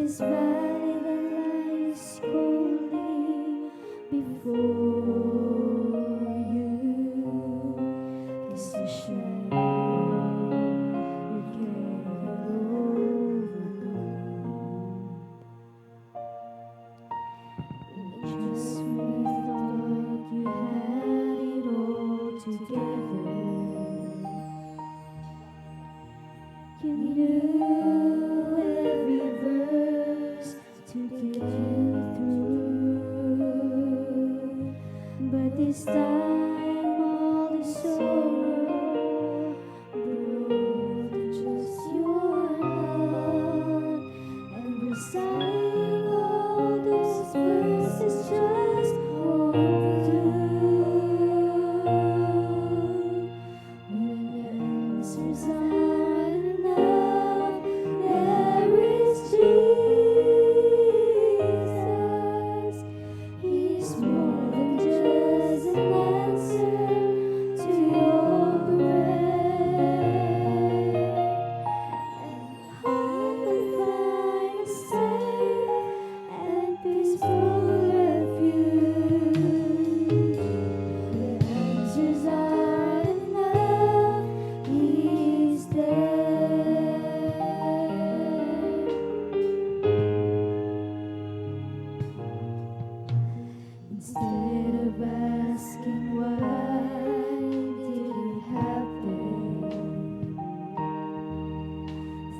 is valid and lies coldly before you. It's a shame you can't overcome. Just when you thought you had it all together, you knew every verse to get you through. But this time all the sorrow brought just your heart, and reciting all those verses just won't do. When answers aren't enough, there is Jesus. He's more than just an answer to your prayer. And home will find a safe and peaceful refuge. The answers aren't enough, He's there. Instead of asking why did it happen,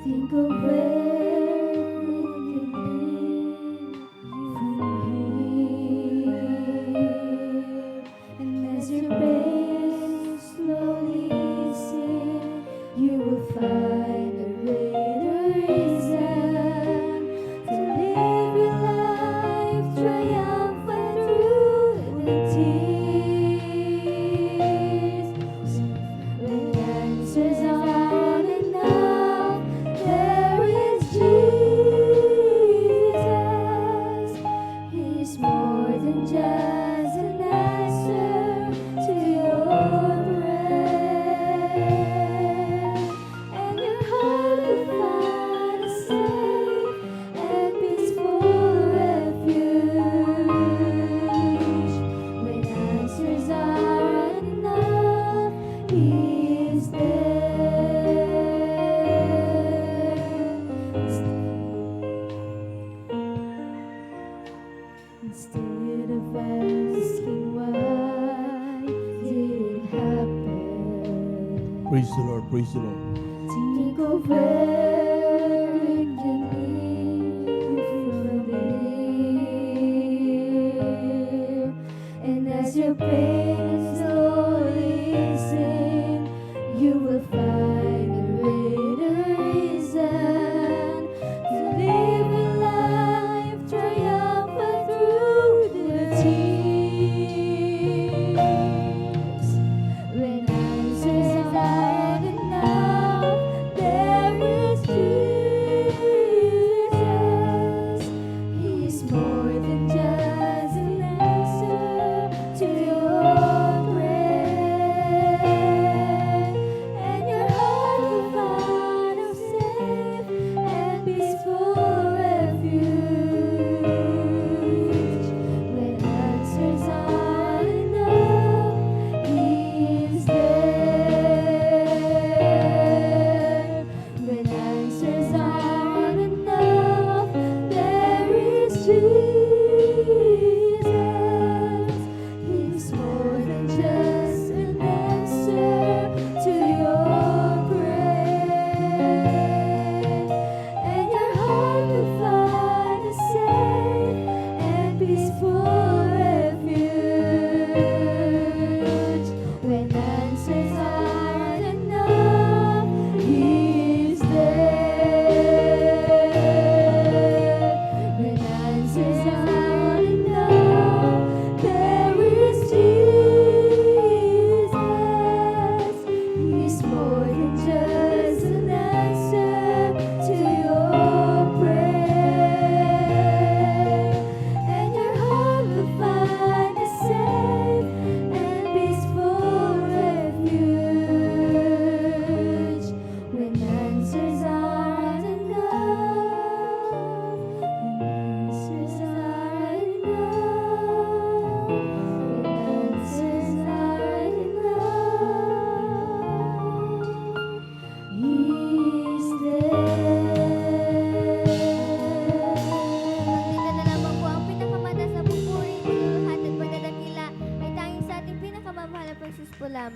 think of where it can lead from here. And as your pain slowly eases, you will find a greater reason to live your life triumphant through the tears. When answers aren't enough, there is Jesus. He's more than just an answer to your prayer. And your heart will find a safe and peaceful refuge. When answers aren't enough, He is there. Instead of asking why did it happen, Praise the Lord, praise the Lord. think of where it can lead from here. And as your pain